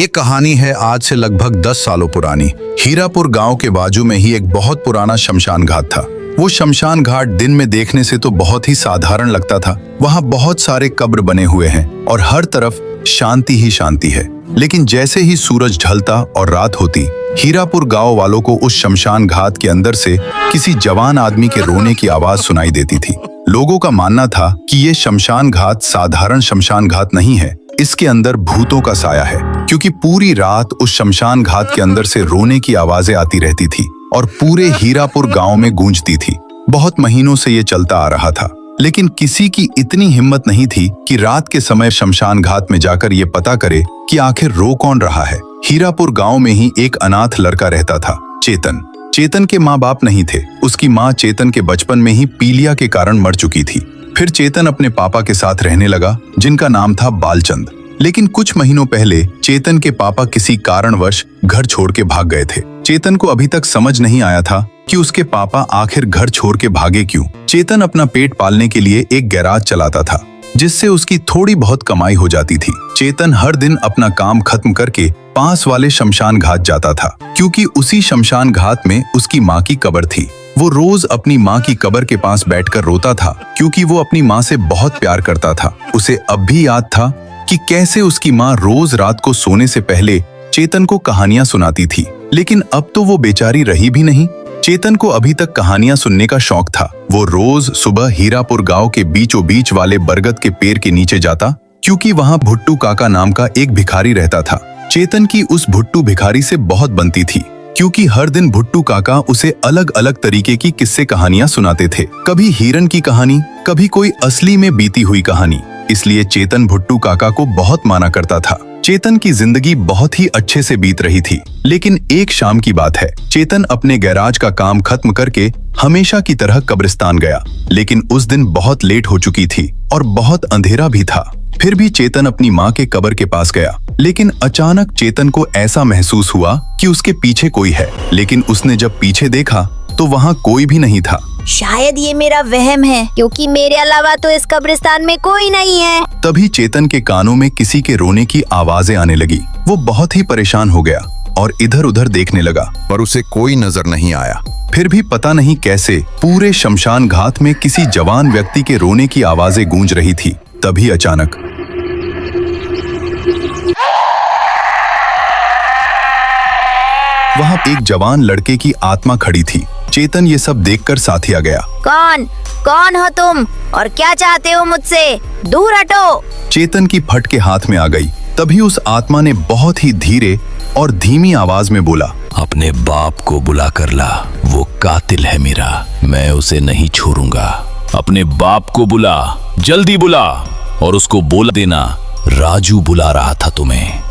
कहानी है आज से लगभग 10 सालों पुरानी। हीरापुर गांव के बाजू में ही एक बहुत पुराना शमशान घाट था। वो शमशान घाट दिन में देखने से तो बहुत ही साधारण लगता था। वहां बहुत सारे कब्र बने हुए हैं और हर तरफ शांति ही शांति है। लेकिन जैसे ही सूरज ढलता और रात होती, हीरापुर गांव वालों को उस शमशान घाट के अंदर से किसी जवान आदमी के रोने की आवाज सुनाई देती थी। लोगों का मानना था कि ये शमशान घाट साधारण शमशान घाट नहीं है, इसके अंदर भूतों का साया है, क्योंकि पूरी रात उस शमशान घाट के अंदर से रोने की आवाजें आती रहती थी और पूरे हीरापुर गांव में गूंजती थी। बहुत महीनों से ये चलता आ रहा था, लेकिन किसी की इतनी हिम्मत नहीं थी कि रात के समय शमशान घाट में जाकर ये पता करे कि आखिर रो कौन रहा है। हीरापुर गांव में ही एक अनाथ लड़का रहता था, चेतन। चेतन के माँ बाप नहीं थे। उसकी माँ चेतन के बचपन में ही पीलिया के कारण मर चुकी थी। फिर चेतन अपने पापा के साथ रहने लगा, जिनका नाम था बालचंद। लेकिन कुछ महीनों पहले चेतन के पापा किसी कारणवश घर छोड़ के भाग गए थे। चेतन को अभी तक समझ नहीं आया था कि उसके पापा आखिर घर छोड़ के भागे क्यों। चेतन अपना पेट पालने के लिए एक गैराज चलाता था, जिससे उसकी थोड़ी बहुत कमाई हो जाती थी। चेतन हर दिन अपना काम खत्म करके पास वाले शमशान घाट जाता था, क्योंकि उसी शमशान घाट में उसकी माँ की कब्र थी। वो रोज अपनी माँ की कब्र के पास बैठकर रोता था, क्योंकि वो अपनी माँ से बहुत प्यार करता था। उसे अब भी याद था कि कैसे उसकी माँ रोज रात को सोने से पहले चेतन को कहानियां सुनाती थी। लेकिन अब तो वो बेचारी रही भी नहीं। चेतन को अभी तक कहानियां सुनने का शौक था। वो रोज सुबह हीरापुर गांव के बीचों बीच वाले बरगद के पेड़ के नीचे जाता, क्योंकि वहां भुट्टू काका नाम का एक भिखारी रहता था। चेतन की उस भुट्टू भिखारी से बहुत बनती थी, क्योंकि हर दिन भुट्टू काका उसे अलग अलग तरीके की किस्से कहानियां सुनाते थे। कभी हिरन की कहानी, कभी कोई असली में बीती हुई कहानी। इसलिए चेतन भुट्टू काका को बहुत माना करता था। चेतन की जिंदगी बहुत ही अच्छे से बीत रही थी। लेकिन एक शाम की बात है, चेतन अपने गैराज का काम खत्म करके हमेशा की तरह कब्रिस्तान गया। लेकिन उस दिन बहुत लेट हो चुकी थी और बहुत अंधेरा भी था। फिर भी चेतन अपनी माँ के कब्र के पास गया। लेकिन अचानक चेतन को ऐसा महसूस हुआ कि उसके पीछे कोई है। लेकिन उसने जब पीछे देखा तो वहाँ कोई भी नहीं था। शायद ये मेरा वहम है, क्योंकि मेरे अलावा तो इस कब्रिस्तान में कोई नहीं है। तभी चेतन के कानों में किसी के रोने की आवाजें आने लगी। वो बहुत ही परेशान हो गया और इधर उधर देखने लगा, पर उसे कोई नजर नहीं आया। फिर भी पता नहीं कैसे पूरे शमशान घाट में किसी जवान व्यक्ति के रोने की आवाजें गूंज रही थी। तभी अचानक वहां एक जवान लड़के की आत्मा खड़ी थी। चेतन ये सब देखकर साथिया गया। कौन हो तुम और क्या चाहते हो मुझसे? दूर हटो। चेतन की फट के हाथ में आ गई। तभी उस आत्मा ने बहुत ही धीरे और धीमी आवाज में बोला, अपने बाप को बुला कर ला, वो कातिल है मेरा, मैं उसे नहीं छोड़ूंगा। अपने बाप को बुला, जल्दी बुला, और उसको बोल देना राजू बुला रहा था तुम्हें।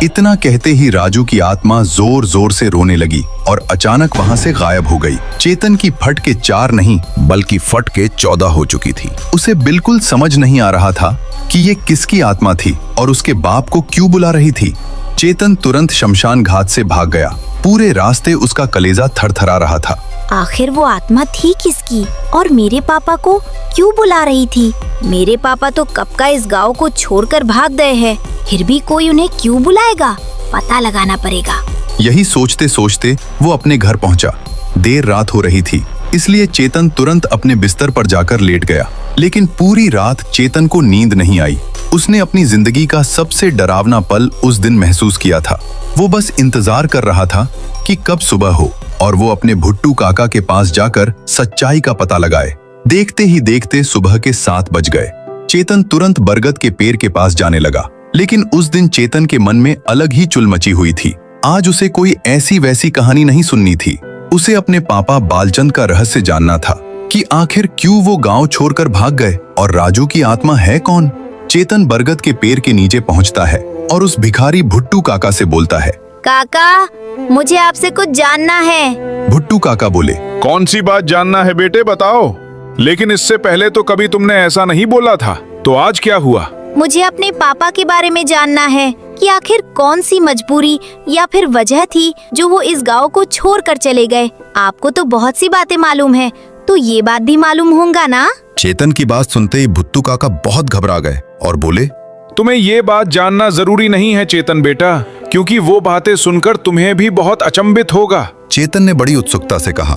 इतना कहते ही राजू की आत्मा जोर जोर से रोने लगी और अचानक वहां से गायब हो गई। चेतन की फट के 4 नहीं बल्कि फट के 14 हो चुकी थी। उसे बिल्कुल समझ नहीं आ रहा था कि ये किसकी आत्मा थी और उसके बाप को क्यों बुला रही थी। चेतन तुरंत शमशान घाट से भाग गया। पूरे रास्ते उसका कलेजा थरथरा रहा था। आखिर वो आत्मा थी किसकी और मेरे पापा को क्यों बुला रही थी? मेरे पापा तो कब का इस गांव को छोड़कर भाग गए हैं, फिर भी कोई उन्हें क्यों बुलाएगा? पता लगाना पड़ेगा। यही सोचते सोचते वो अपने घर पहुंचा। देर रात हो रही थी, इसलिए चेतन तुरंत अपने बिस्तर पर जाकर लेट गया। लेकिन पूरी रात चेतन को नींद नहीं आई। उसने अपनी जिंदगी का सबसे डरावना पल उस दिन महसूस किया था। वो बस इंतजार कर रहा था कि कब सुबह हो और वो अपने भुट्टू काका के पास जाकर सच्चाई का पता लगाए। देखते ही देखते सुबह के 7 बज गए। चेतन तुरंत बरगद के पेड़ के पास जाने लगा। लेकिन उस दिन चेतन के मन में अलग ही चुल मची हुई थी। आज उसे कोई ऐसी वैसी कहानी नहीं सुननी थी। उसे अपने पापा बालचंद का रहस्य जानना था कि आखिर क्यों वो गांव छोड़कर भाग गए और राजू की आत्मा है कौन। चेतन बरगद के पेड़ के नीचे पहुंचता है और उस भिखारी भुट्टू काका से बोलता है, काका, मुझे आपसे कुछ जानना है। भुट्टू काका बोले, कौन सी बात जानना है बेटे, बताओ। लेकिन इससे पहले तो कभी तुमने ऐसा नहीं बोला था, तो आज क्या हुआ? मुझे अपने पापा के बारे में जानना है कि आखिर कौन सी मजबूरी या फिर वजह थी जो वो इस गांव को छोड़कर चले गए। आपको तो बहुत सी बातें मालूम है, तो ये बात भी मालूम होगा ना? चेतन की बात सुनते ही भुट्टू काका बहुत घबरा गए और बोले, तुम्हें ये बात जानना जरूरी नहीं है चेतन बेटा, क्योंकि वो बातें सुनकर तुम्हें भी बहुत अचंभित होगा। चेतन ने बड़ी उत्सुकता से कहा।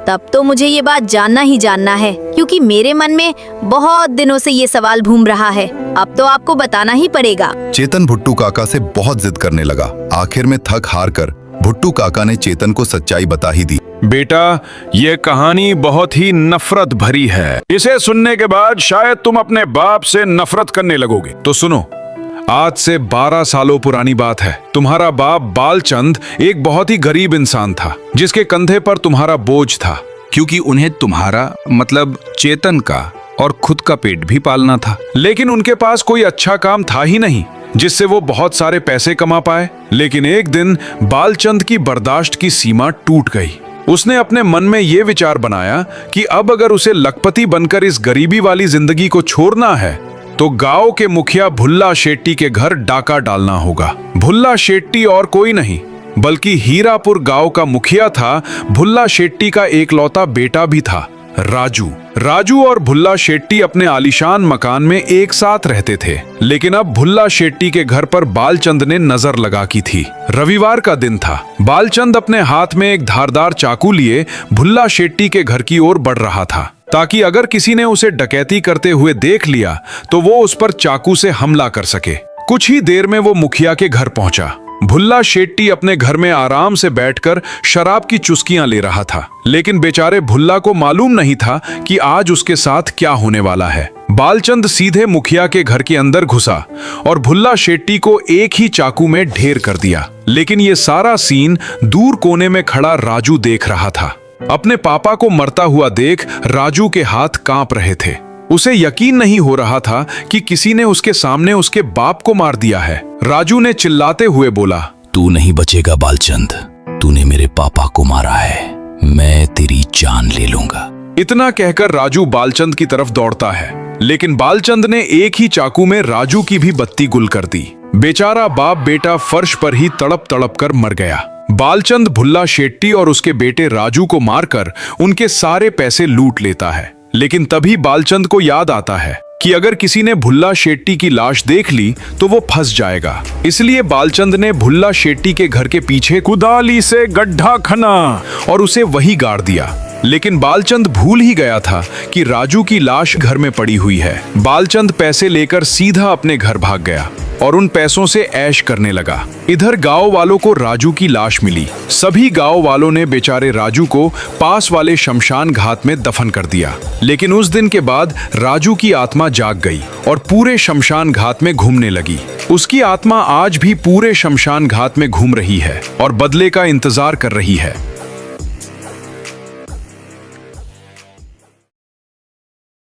तब तो मुझे ये बात जानना ही जानना है, क्योंकि मेरे मन में बहुत दिनों से ये सवाल घूम रहा है। अब तो आपको बताना ही पड़ेगा। चेतन भुट्टू काका से बहुत जिद करने लगा। आखिर में थक हार कर भुट्टू काका ने चेतन को सच्चाई बता ही दी। बेटा, ये कहानी बहुत ही नफरत भरी है। इसे सुनने के बाद शायद तुम अपने बाप से नफरत करने लगोगे। तो सुनो, आज से 12 सालों पुरानी बात है। तुम्हारा बाप बालचंद एक बहुत ही गरीब इंसान था, जिसके कंधे पर तुम्हारा बोझ था, क्योंकि उन्हें तुम्हारा मतलब चेतन का और खुद का पेट भी पालना था। लेकिन उनके पास कोई अच्छा काम था ही नहीं जिससे वो बहुत सारे पैसे कमा पाए। लेकिन एक दिन बालचंद की बर्दाश्त की सीमा टूट गई। उसने अपने मन में ये विचार बनाया कि अब अगर उसे लखपति बनकर इस गरीबी वाली जिंदगी को छोड़ना है तो गांव के मुखिया भुल्ला शेट्टी के घर डाका डालना होगा। भुल्ला शेट्टी और कोई नहीं बल्कि हीरापुर गांव का मुखिया था। भुल्ला शेट्टी का एकलौता बेटा भी था, राजू। राजू और भुल्ला शेट्टी अपने आलीशान मकान में एक साथ रहते थे। लेकिन अब भुल्ला शेट्टी के घर पर बालचंद ने नजर लगा की थी। रविवार का दिन था। बालचंद अपने हाथ में एक धारदार चाकू लिए भुल्ला शेट्टी के घर की ओर बढ़ रहा था, ताकि अगर किसी ने उसे डकैती करते हुए देख लिया तो वो उस पर चाकू से हमला कर सके। कुछ ही देर में वो मुखिया के घर पहुंचा। भुल्ला शेट्टी अपने घर में आराम से बैठकर शराब की चुस्कियां ले रहा था, लेकिन बेचारे भुल्ला को मालूम नहीं था कि आज उसके साथ क्या होने वाला है। बालचंद सीधे मुखिया के घर के अंदर घुसा और भुल्ला शेट्टी को एक ही चाकू में ढेर कर दिया। लेकिन ये सारा सीन दूर कोने में खड़ा राजू देख रहा था। अपने पापा को मरता हुआ देख राजू के हाथ कांप रहे थे। उसे यकीन नहीं हो रहा था कि किसी ने उसके सामने उसके बाप को मार दिया है। राजू ने चिल्लाते हुए बोला, तू नहीं बचेगा बालचंद, तूने मेरे पापा को मारा है, मैं तेरी जान ले लूंगा। इतना कहकर राजू बालचंद की तरफ दौड़ता है, लेकिन बालचंद ने एक ही चाकू में राजू की भी बत्ती गुल कर दी। बेचारा बाप बेटा फर्श पर ही तड़प तड़प कर मर गया। बालचंद भुल्ला शेट्टी और उसके बेटे राजू को मारकर उनके सारे पैसे लूट लेता है। लेकिन तभी बालचंद को याद आता है कि अगर किसी ने भुल्ला शेट्टी की लाश देख ली तो वो फंस जाएगा। इसलिए बालचंद ने भुल्ला शेट्टी के घर के पीछे कुदाली से गड्ढा खना और उसे वही गाड़ दिया। लेकिन बालचंद भूल ही गया था कि राजू की लाश घर में पड़ी हुई है। बालचंद पैसे लेकर सीधा अपने घर भाग गया और उन पैसों से ऐश करने लगा। इधर गांव वालों को राजू की लाश मिली। सभी गांव वालों ने बेचारे राजू को पास वाले शमशान घाट में दफन कर दिया। लेकिन उस दिन के बाद राजू की आत्मा जाग गई और पूरे शमशान घाट में घूमने लगी। उसकी आत्मा आज भी पूरे शमशान घाट में घूम रही है और बदले का इंतजार कर रही है।